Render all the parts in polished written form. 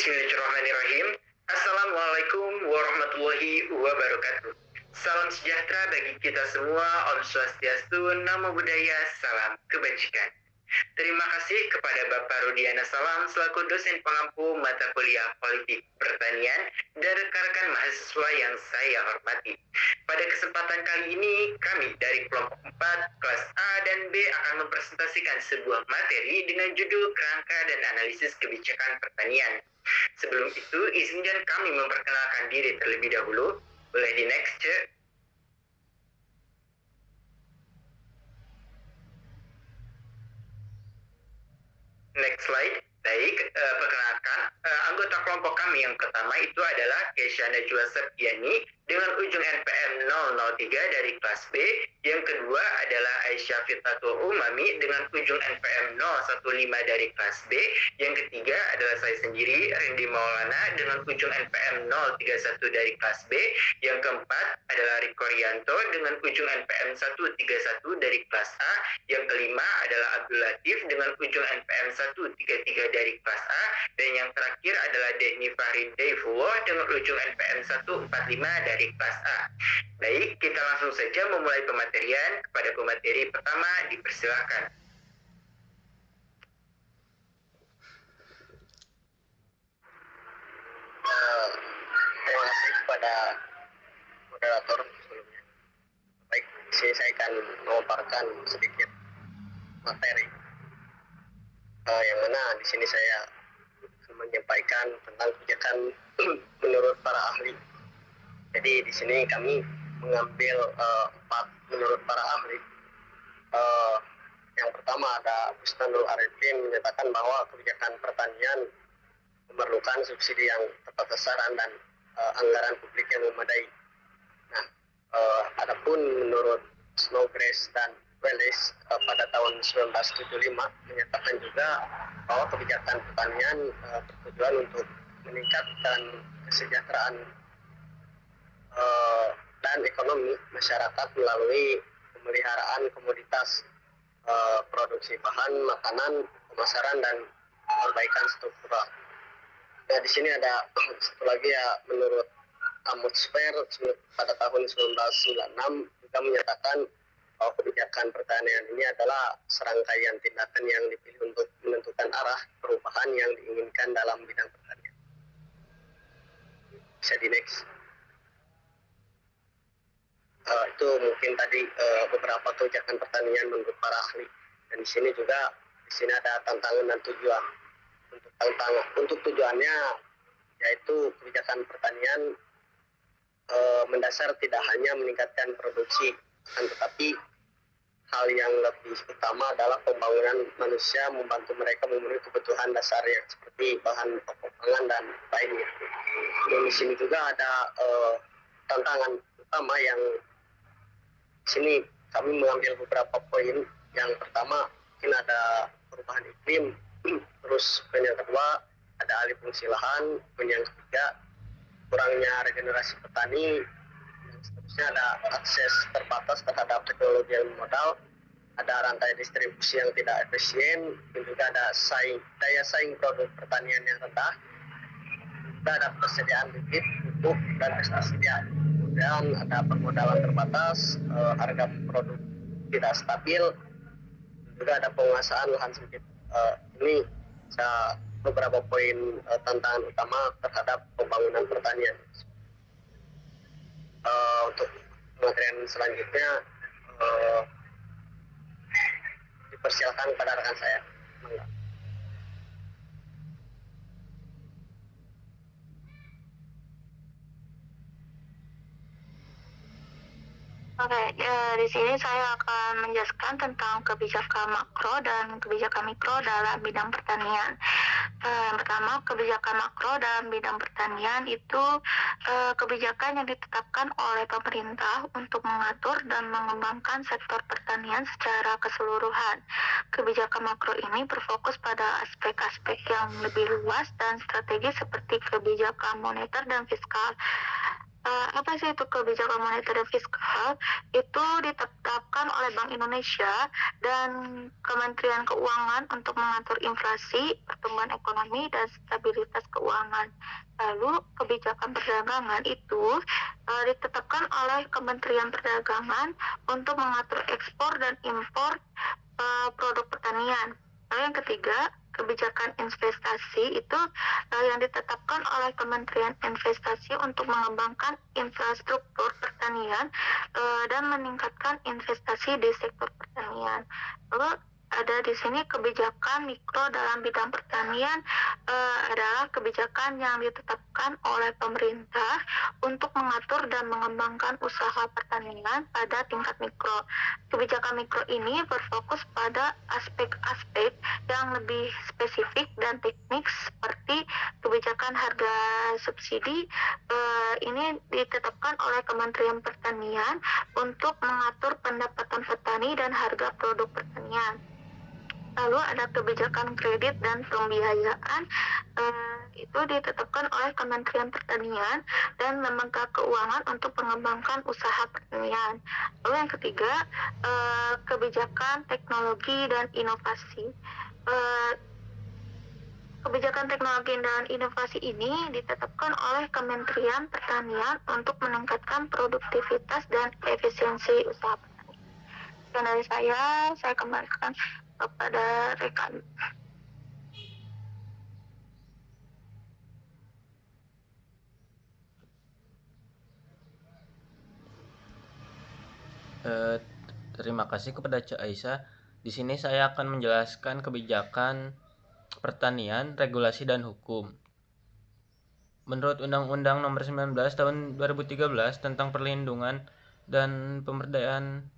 Bismillahirrahmanirrahim. Assalamualaikum warahmatullahi wabarakatuh. Salam sejahtera bagi kita semua. Om Swastiastu, Namo Buddhaya, salam kebajikan. Terima kasih kepada Bapak Rudiana Salam selaku dosen pengampu mata kuliah politik pertanian dan rekan-rekan mahasiswa yang saya hormati. Pada kesempatan kali ini, kami dari kelompok 4, kelas A dan B akan mempresentasikan sebuah materi dengan judul Kerangka dan Analisis Kebijakan Pertanian. Sebelum itu, izinkan kami memperkenalkan diri terlebih dahulu. Boleh di next, Cek? Next slide. Baik, perkenalkan, anggota kelompok kami yang pertama itu adalah Kesha Najwa Septiani dengan ujung NPM 003 dari kelas B. Yang kedua adalah Aisyah Fitatul Umami dengan ujung NPM 015 dari kelas B. Yang ketiga adalah saya sendiri, Rendy Maulana, dengan ujung NPM 031 dari kelas B. Yang keempat adalah Riko Rianto dengan ujung NPM 131 dari kelas A. Yang kelima adalah Abdul Latif dengan ujung NPM 133 dari kelas A. Dan yang terakhir adalah Denny Farid Daifullah dengan ujung NPM 145 dari kelas A. Baik, kita langsung saja memulai pematerian. Kepada pemateri pertama, dipersilakan. Terima kasih kepada moderator sebelumnya. Baik, saya akan memaparkan sedikit materi yang mana di sini saya menyampaikan tentang kebijakan menurut para ahli. Jadi di sini kami mengambil 4 menurut para ahli. Yang pertama ada Bustanul Arifin menyatakan bahwa kebijakan pertanian memerlukan subsidi yang tepat sasaran dan anggaran publik yang memadai. Nah, adapun menurut Snodgrass dan Welles pada tahun 1975 menyatakan juga bahwa kebijakan pertanian bertujuan untuk meningkatkan kesejahteraan dan ekonomi masyarakat melalui pemeliharaan komoditas produksi bahan makanan, pemasaran dan perbaikan struktural. Nah, di sini ada satu lagi ya, menurut Amos Fair pada tahun 1996 juga menyatakan bahwa kebijakan pertanian ini adalah serangkaian tindakan yang dipilih untuk menentukan arah perubahan yang diinginkan dalam bidang pertanian. Bisa di next. Itu mungkin tadi beberapa kebijakan pertanian menurut para ahli. Dan di sini ada tantangan dan tujuan. Untuk tujuannya yaitu kebijakan pertanian mendasar tidak hanya meningkatkan produksi, tetapi hal yang lebih utama adalah pembangunan manusia, membantu mereka memenuhi kebutuhan dasar yang seperti bahan pokok pangan dan lainnya. Dan di sini juga ada tantangan utama yang di sini kami mengambil beberapa poin. Yang pertama mungkin ada perubahan iklim, terus yang kedua ada alih fungsi lahan, yang ketiga kurangnya regenerasi petani, dan seterusnya ada akses terbatas terhadap teknologi yang modal, ada rantai distribusi yang tidak efisien, dan juga ada daya saing produk pertanian yang rendah, juga ada persediaan bibit, pupuk dan pestisida, kemudian ada permodalan terbatas, harga produk tidak stabil, juga ada penguasaan lahan sempit. Ini beberapa poin tantangan utama terhadap pembangunan pertanian. Untuk materian selanjutnya dipersilakan kepada rekan saya. Oke, di sini saya akan menjelaskan tentang kebijakan makro dan kebijakan mikro dalam bidang pertanian. Yang pertama, kebijakan makro dalam bidang pertanian itu kebijakan yang ditetapkan oleh pemerintah untuk mengatur dan mengembangkan sektor pertanian secara keseluruhan. Kebijakan makro ini berfokus pada aspek-aspek yang lebih luas dan strategis seperti kebijakan moneter dan fiskal. Apa sih itu kebijakan moneter dan fiskal? Itu ditetapkan oleh Bank Indonesia dan Kementerian Keuangan untuk mengatur inflasi, pertumbuhan ekonomi, dan stabilitas keuangan. Lalu kebijakan perdagangan itu ditetapkan oleh Kementerian Perdagangan untuk mengatur ekspor dan impor produk pertanian. Lalu yang ketiga, kebijakan investasi itu yang ditetapkan oleh Kementerian Investasi untuk mengembangkan infrastruktur pertanian dan meningkatkan investasi di sektor pertanian. Lalu ada di sini kebijakan mikro dalam bidang pertanian adalah kebijakan yang ditetapkan oleh pemerintah untuk mengatur dan mengembangkan usaha pertanian pada tingkat mikro. Kebijakan mikro ini berfokus pada aspek-aspek yang lebih spesifik dan teknik seperti kebijakan harga subsidi. Ini ditetapkan oleh Kementerian Pertanian untuk mengatur pendapatan petani dan harga produk pertanian. Lalu ada kebijakan kredit dan pembiayaan, itu ditetapkan oleh Kementerian Pertanian dan Lembaga Keuangan untuk mengembangkan usaha pertanian. Lalu yang ketiga, kebijakan teknologi dan inovasi. Kebijakan teknologi dan inovasi ini ditetapkan oleh Kementerian Pertanian untuk meningkatkan produktivitas dan efisiensi usaha petani. Dan dari saya kembalikan kepada rekan. Terima kasih kepada Cak Aisyah. Di sini saya akan menjelaskan kebijakan pertanian, regulasi, dan hukum. Menurut Undang-Undang Nomor 19 Tahun 2013 tentang Perlindungan dan Pemberdayaan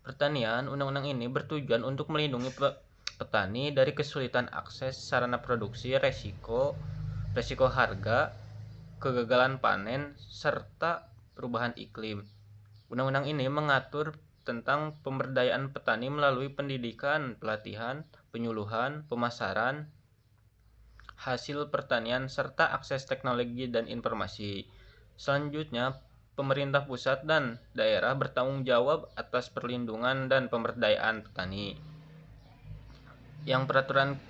Pertanian, undang-undang ini bertujuan untuk melindungi petani dari kesulitan akses sarana produksi, resiko harga, kegagalan panen, serta perubahan iklim. Undang-undang ini mengatur tentang pemberdayaan petani melalui pendidikan, pelatihan, penyuluhan, pemasaran hasil pertanian, serta akses teknologi dan informasi. Selanjutnya, pemerintah pusat dan daerah bertanggung jawab atas perlindungan dan pemberdayaan petani. Yang peraturan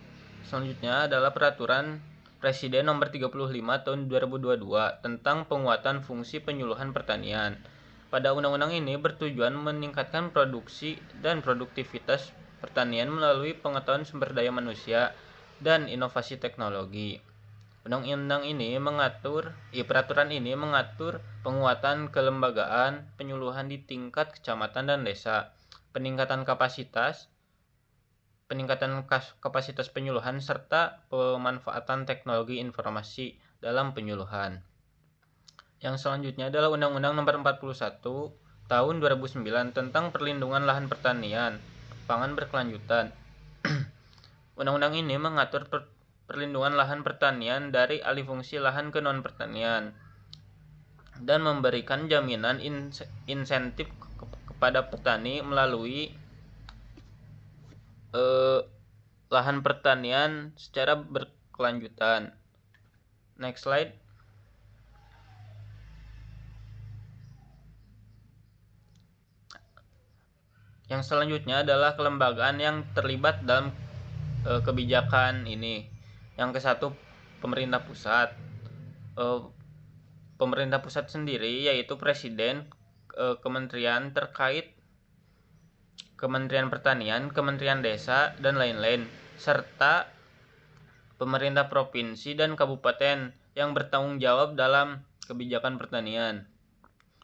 selanjutnya adalah Peraturan Presiden Nomor 35 Tahun 2022 tentang penguatan fungsi penyuluhan pertanian. Pada undang-undang ini bertujuan meningkatkan produksi dan produktivitas pertanian melalui pengetahuan sumber daya manusia dan inovasi teknologi. Peraturan ini mengatur penguatan kelembagaan penyuluhan di tingkat kecamatan dan desa, peningkatan kapasitas penyuluhan, serta pemanfaatan teknologi informasi dalam penyuluhan. Yang selanjutnya adalah Undang-Undang Nomor 41 Tahun 2009 tentang Perlindungan Lahan Pertanian, Pangan Berkelanjutan. Undang-undang ini mengatur perlindungan lahan pertanian dari alih fungsi lahan ke non-pertanian dan memberikan jaminan insentif kepada petani melalui lahan pertanian secara berkelanjutan. Next slide. Yang selanjutnya adalah kelembagaan yang terlibat dalam kebijakan ini. Yang ke satu, pemerintah pusat. Pemerintah pusat sendiri yaitu presiden, kementerian terkait, Kementerian Pertanian, Kementerian Desa, dan lain-lain, serta pemerintah provinsi dan kabupaten yang bertanggung jawab dalam kebijakan pertanian.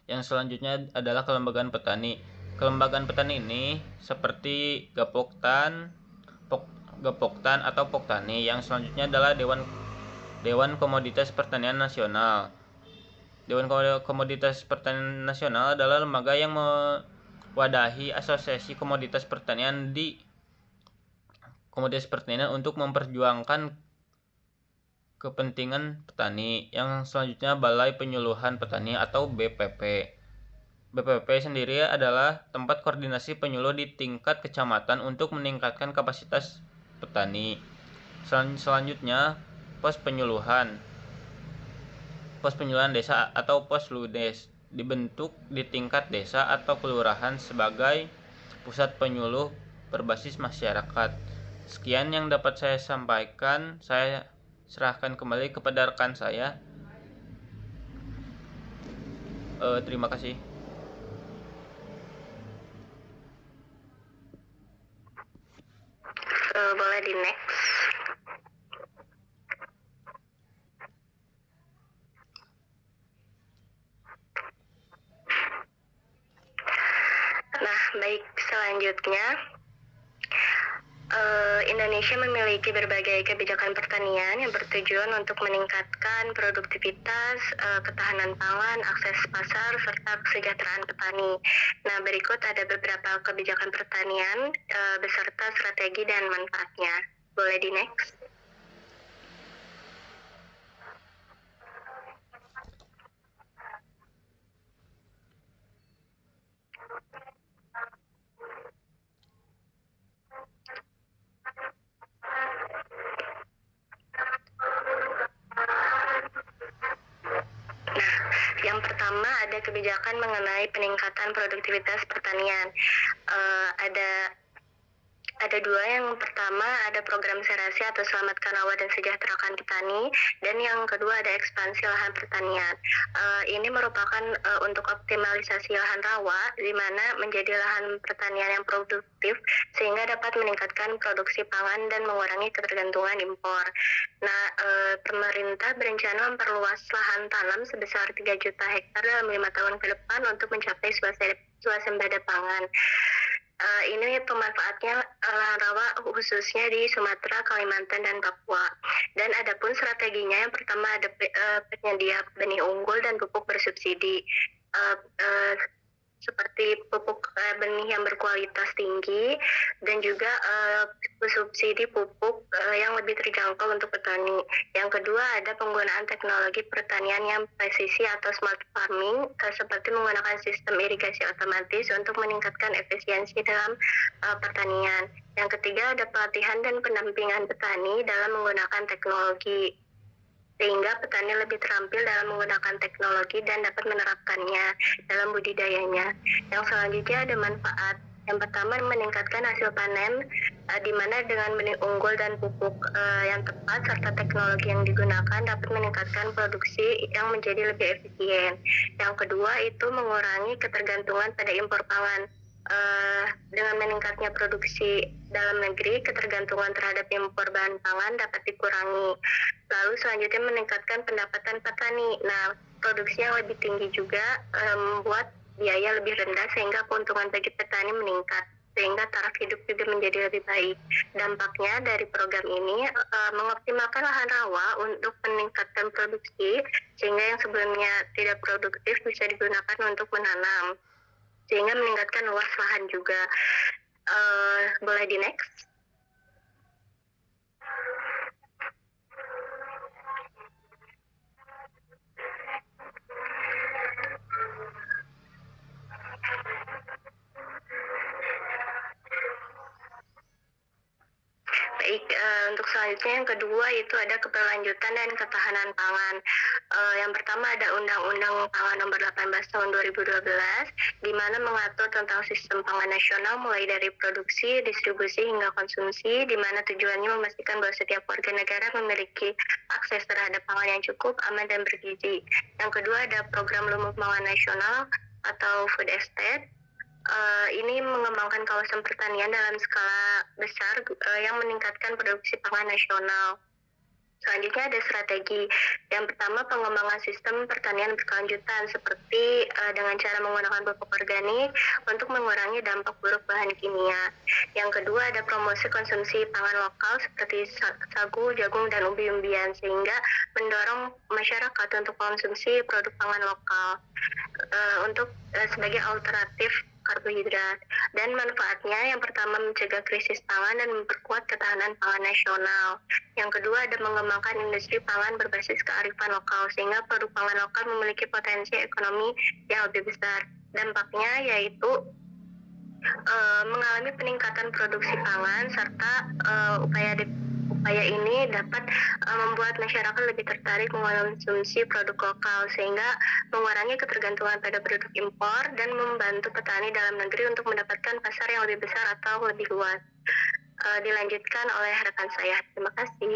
Yang selanjutnya adalah kelembagaan petani. Kelembagaan petani ini seperti Gapoktan atau Poktani. Yang selanjutnya adalah Dewan Komoditas Pertanian Nasional. Dewan Komoditas Pertanian Nasional adalah lembaga yang mewadahi asosiasi komoditas pertanian untuk memperjuangkan kepentingan petani. Yang selanjutnya Balai Penyuluhan Petani atau BPP. BPP sendiri adalah tempat koordinasi penyuluh di tingkat kecamatan untuk meningkatkan kapasitas petani. Selanjutnya, pos penyuluhan. Pos Penyuluhan Desa atau Pos Ludes dibentuk di tingkat desa atau kelurahan sebagai pusat penyuluh berbasis masyarakat. Sekian yang dapat saya sampaikan. Saya serahkan kembali kepada rekan saya. Terima kasih. Boleh di next. Nah, baik, selanjutnya Indonesia memiliki berbagai kebijakan pertanian yang bertujuan untuk meningkatkan produktivitas, ketahanan pangan, akses pasar, serta kesejahteraan petani. Nah, berikut ada beberapa kebijakan pertanian beserta strategi dan manfaatnya. Boleh di next. Yang pertama ada kebijakan mengenai peningkatan produktivitas pertanian. Ada dua. Yang pertama ada program serasi atau selamatkan rawa dan sejahterakan petani, dan yang kedua ada ekspansi lahan pertanian. Ini merupakan untuk optimalisasi lahan rawa, di mana menjadi lahan pertanian yang produktif sehingga dapat meningkatkan produksi pangan dan mengurangi ketergantungan impor. Nah, pemerintah berencana memperluas lahan tanam sebesar 3 juta hektar dalam 5 tahun ke depan untuk mencapai swasembada pangan. Ini pemanfaatnya lahan rawa khususnya di Sumatera, Kalimantan, dan Papua. Dan ada pun strateginya, yang pertama ada penyedia benih unggul dan pupuk bersubsidi. Seperti pupuk benih yang berkualitas tinggi dan juga subsidi pupuk yang lebih terjangkau untuk petani. Yang kedua ada penggunaan teknologi pertanian yang presisi atau smart farming, seperti menggunakan sistem irigasi otomatis untuk meningkatkan efisiensi dalam pertanian. Yang ketiga ada pelatihan dan pendampingan petani dalam menggunakan teknologi, sehingga petani lebih terampil dalam menggunakan teknologi dan dapat menerapkannya dalam budidayanya. Yang selanjutnya ada manfaat. Yang pertama meningkatkan hasil panen, di mana dengan benih unggul dan pupuk yang tepat serta teknologi yang digunakan dapat meningkatkan produksi yang menjadi lebih efisien. Yang kedua itu mengurangi ketergantungan pada impor pangan. Dengan meningkatnya produksi dalam negeri, ketergantungan terhadap impor bahan pangan dapat dikurangi. Lalu selanjutnya meningkatkan pendapatan petani. Nah, produksi yang lebih tinggi juga membuat biaya lebih rendah sehingga keuntungan bagi petani meningkat, sehingga taraf hidup juga menjadi lebih baik. Dampaknya dari program ini mengoptimalkan lahan rawa untuk meningkatkan produksi, sehingga yang sebelumnya tidak produktif bisa digunakan untuk menanam, sehingga meningkatkan luas lahan juga. Boleh di next. Baik, untuk selanjutnya yang kedua itu ada keberlanjutan dan ketahanan pangan. Yang pertama ada Undang-Undang Pangan Nomor 18 Tahun 2012, di mana mengatur tentang sistem pangan nasional mulai dari produksi, distribusi hingga konsumsi, di mana tujuannya memastikan bahwa setiap warga negara memiliki akses terhadap pangan yang cukup, aman, dan bergizi. Yang kedua ada Program Lumbung Pangan Nasional atau Food Estate. Ini mengembangkan kawasan pertanian dalam skala besar yang meningkatkan produksi pangan nasional. Selanjutnya ada strategi. Yang pertama pengembangan sistem pertanian berkelanjutan, seperti dengan cara menggunakan pupuk organik untuk mengurangi dampak buruk bahan kimia. Yang kedua ada promosi konsumsi pangan lokal seperti sagu, jagung, dan umbi-umbian, sehingga mendorong masyarakat untuk konsumsi produk pangan lokal untuk sebagai alternatif karbohidrat. Dan manfaatnya yang pertama mencegah krisis pangan dan memperkuat ketahanan pangan nasional. Yang kedua ada mengembangkan industri pangan berbasis kearifan lokal, sehingga produk pangan lokal memiliki potensi ekonomi yang lebih besar. Dampaknya yaitu mengalami peningkatan produksi pangan serta upaya upaya ini dapat membuat masyarakat lebih tertarik mengonsumsi produk lokal sehingga mengurangi ketergantungan pada produk impor dan membantu petani dalam negeri untuk mendapatkan pasar yang lebih besar atau lebih luas. Dilanjutkan oleh rekan saya. Terima kasih.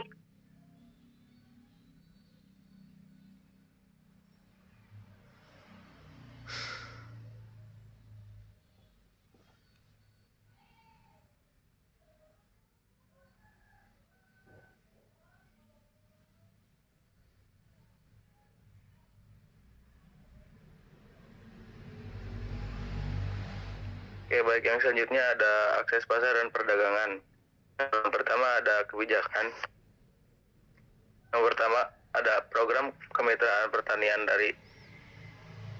Oke, baik. Yang selanjutnya ada akses pasar dan perdagangan. Yang pertama ada kebijakan. Yang pertama ada program kemitraan pertanian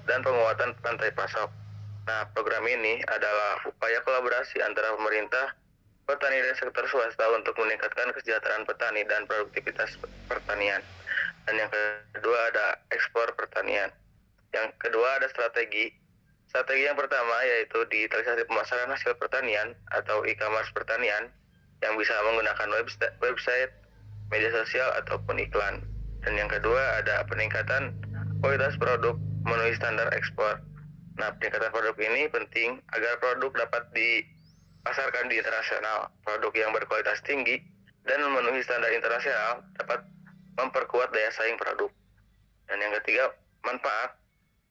dan penguatan rantai pasok. Nah, program ini adalah upaya kolaborasi antara pemerintah, petani, dan sektor swasta untuk meningkatkan kesejahteraan petani dan produktivitas pertanian. Dan yang kedua ada ekspor pertanian. Yang kedua ada strategi. Strategi yang pertama yaitu digitalisasi pemasaran hasil pertanian atau e-commerce pertanian yang bisa menggunakan website, media sosial, ataupun iklan. Dan yang kedua ada peningkatan kualitas produk memenuhi standar ekspor. Nah, peningkatan produk ini penting agar produk dapat dipasarkan di internasional. Produk yang berkualitas tinggi dan memenuhi standar internasional dapat memperkuat daya saing produk. Dan yang ketiga, manfaat.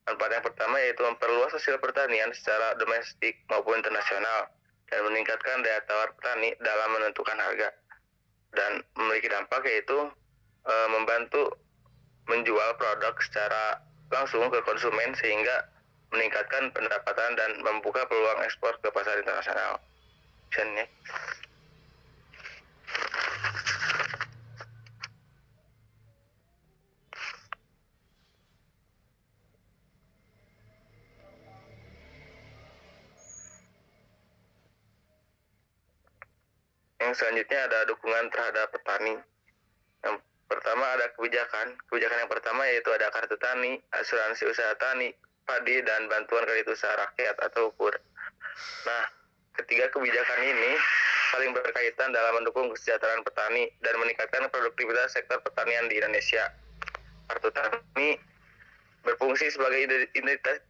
Manfaat yang pertama yaitu memperluas hasil pertanian secara domestik maupun internasional dan meningkatkan daya tawar petani dalam menentukan harga. Dan memiliki dampak yaitu membantu menjual produk secara langsung ke konsumen sehingga meningkatkan pendapatan dan membuka peluang ekspor ke pasar internasional. Yang selanjutnya ada dukungan terhadap petani. Yang pertama ada kebijakan. Kebijakan yang pertama yaitu ada kartu tani, asuransi usaha tani, padi, dan bantuan kredit usaha rakyat atau UKUR. Nah, ketiga kebijakan ini saling berkaitan dalam mendukung kesejahteraan petani dan meningkatkan produktivitas sektor pertanian di Indonesia. Kartu tani berfungsi sebagai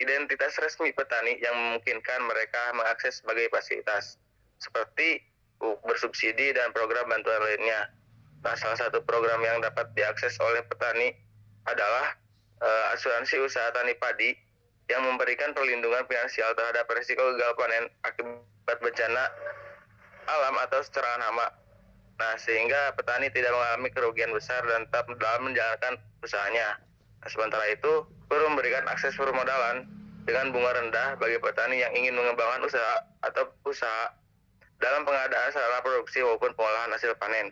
identitas resmi petani yang memungkinkan mereka mengakses berbagai fasilitas seperti bersubsidi dan program bantuan lainnya. Nah, salah satu program yang dapat diakses oleh petani adalah asuransi usaha tani padi yang memberikan perlindungan finansial terhadap risiko gagal panen akibat bencana alam atau serangan hama. Nah, sehingga petani tidak mengalami kerugian besar dan tetap dalam menjalankan usahanya. Nah, sementara itu, KUR memberikan akses permodalan dengan bunga rendah bagi petani yang ingin mengembangkan usaha dalam pengadaan sarana produksi maupun pengolahan hasil panen.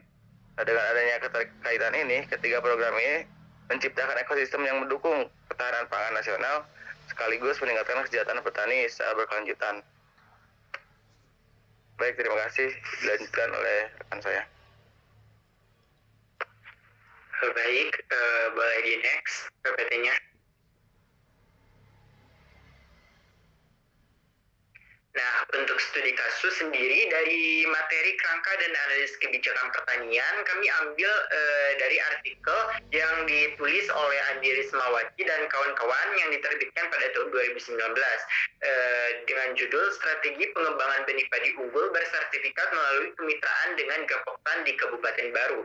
Nah, dengan adanya keterkaitan ini, ketiga program ini menciptakan ekosistem yang mendukung ketahanan pangan nasional sekaligus meningkatkan kesejahteraan petani secara berkelanjutan. Baik, terima kasih. Dilanjutkan oleh rekan saya. Baik, boleh di next PPT-nya. Nah, untuk studi kasus sendiri dari materi kerangka dan analisis kebijakan pertanian, kami ambil dari artikel yang ditulis oleh Andi Rismawati dan kawan-kawan yang diterbitkan pada tahun 2019 dengan judul Strategi Pengembangan Benih Padi Unggul Bersertifikat Melalui Kemitraan dengan Gapoktan di Kabupaten Baru,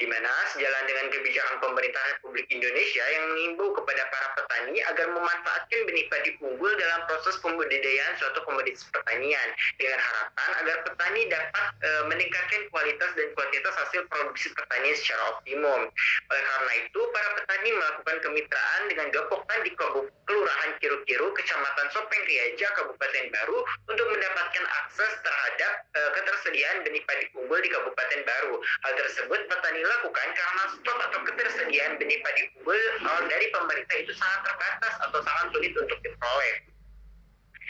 di mana sejalan dengan kebijakan pemerintah Republik Indonesia yang mengimbau kepada para petani agar memanfaatkan benih padi unggul dalam proses pembudidayaan suatu komoditas pertanian dengan harapan agar petani dapat meningkatkan kualitas dan kuantitas hasil produksi pertanian secara optimum. Oleh karena itu, para petani melakukan kemitraan dengan Gapoktan di Kelurahan Kiru-Kiru, Kecamatan Sopeng Riaja, Kabupaten Baru untuk mendapatkan akses terhadap ketersediaan benih padi unggul di Kabupaten Baru. Hal tersebut petani lakukan karena stok atau ketersediaan benih padi unggul dari pemerintah itu sangat terbatas atau sangat sulit untuk diperoleh.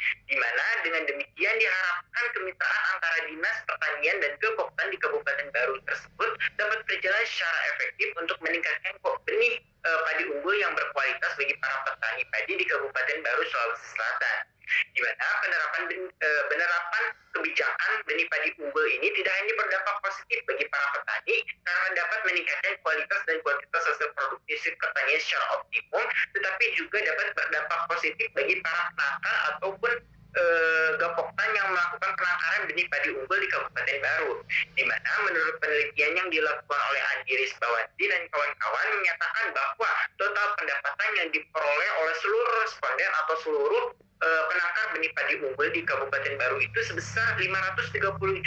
Di mana dengan demikian diharapkan kemitraan antara Dinas Pertanian dan Gapoktan di Kabupaten Baru tersebut dapat berjalan secara efektif untuk meningkatkan benih padi unggul yang berkualitas bagi para petani padi di Kabupaten Baru, Sulawesi Selatan. di mana penerapan kebijakan benih padi unggul ini tidak hanya berdampak positif bagi para petani karena dapat meningkatkan kualitas dan kuantitas hasil produksi pertanian secara optimum, tetapi juga dapat berdampak positif bagi para penangkar ataupun gapoktan yang melakukan penangkaran benih padi unggul di Kabupaten Baru, di mana menurut penelitian yang dilakukan oleh Andi Risbawati dan kawan-kawan menyatakan bahwa total pendapatan yang diperoleh oleh seluruh responden atau seluruh penangkar benih padi unggul di Kabupaten Baru itu sebesar 530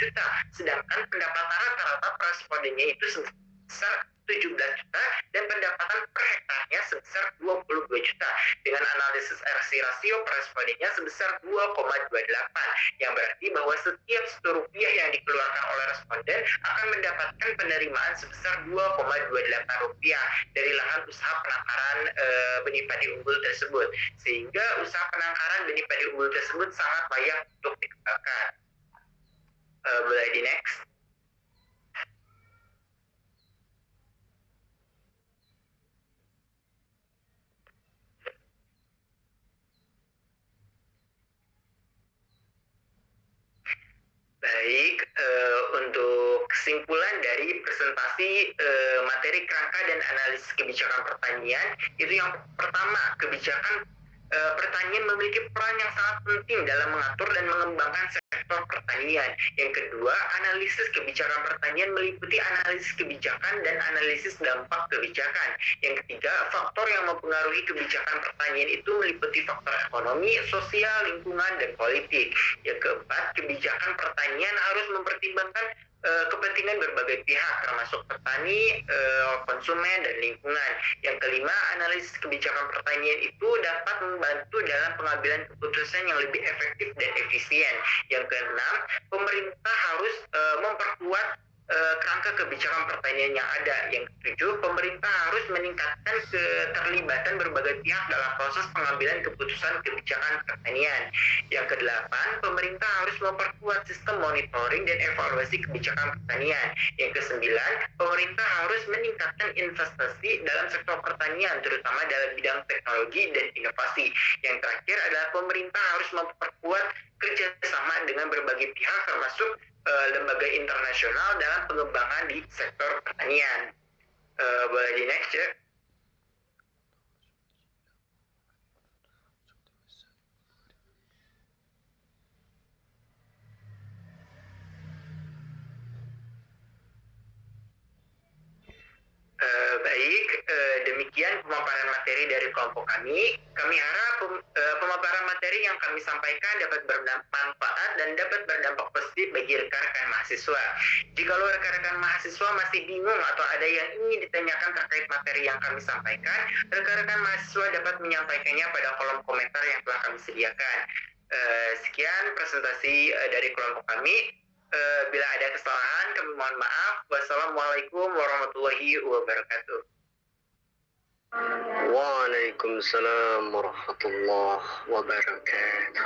juta, sedangkan pendapatan rata-rata per respondennya itu sebesar 17 juta dan pendapatan per hektarnya sebesar 22 juta dengan analisis RC rasio per respondennya sebesar 2,28, yang berarti bahwa setiap Rp1 yang dikeluarkan oleh responden akan mendapatkan penerimaan sebesar Rp2,28 dari lahan usaha penangkaran benih padi unggul tersebut, sehingga usaha penangkaran benih padi unggul tersebut sangat layak untuk dikembangkan. Boleh di next. Baik, untuk kesimpulan dari presentasi materi kerangka dan analisis kebijakan pertanian, itu yang pertama, kebijakan pertanian memiliki peran yang sangat penting dalam mengatur dan mengembangkan sektor pertanian. Yang kedua, analisis kebijakan pertanian meliputi analisis kebijakan dan analisis dampak kebijakan. Yang ketiga, faktor yang mempengaruhi kebijakan pertanian itu meliputi faktor ekonomi, sosial, lingkungan, dan politik. Yang keempat, kebijakan pertanian harus mempertimbangkan kepentingan berbagai pihak termasuk petani, konsumen, dan lingkungan. Yang kelima, analisis kebijakan pertanian itu dapat membantu dalam pengambilan keputusan yang lebih efektif dan efisien. Yang keenam, pemerintah harus memperkuat kerangka kebijakan pertanian yang ada. Yang ketujuh, pemerintah harus meningkatkan keterlibatan berbagai pihak dalam proses pengambilan keputusan kebijakan pertanian. Yang kedelapan, pemerintah harus memperkuat sistem monitoring dan evaluasi kebijakan pertanian. Yang kesembilan, pemerintah harus meningkatkan investasi dalam sektor pertanian, terutama dalam bidang teknologi dan inovasi. Yang terakhir adalah pemerintah harus memperkuat kerjasama dengan berbagai pihak termasuk lembaga internasional dalam pengembangan di sektor pertanian. Boleh di next ya. Baik, demikian pemaparan materi dari kelompok kami. Kami harap pemaparan materi yang kami sampaikan dapat bermanfaat dan dapat berdampak positif bagi rekan-rekan mahasiswa. Jika rekan-rekan mahasiswa masih bingung atau ada yang ingin ditanyakan terkait materi yang kami sampaikan, rekan-rekan mahasiswa dapat menyampaikannya pada kolom komentar yang telah kami sediakan. Sekian presentasi dari kelompok kami. Bila ada kesalahan, kami mohon maaf. Wassalamualaikum warahmatullahi wabarakatuh. Waalaikumsalam warahmatullahi wabarakatuh.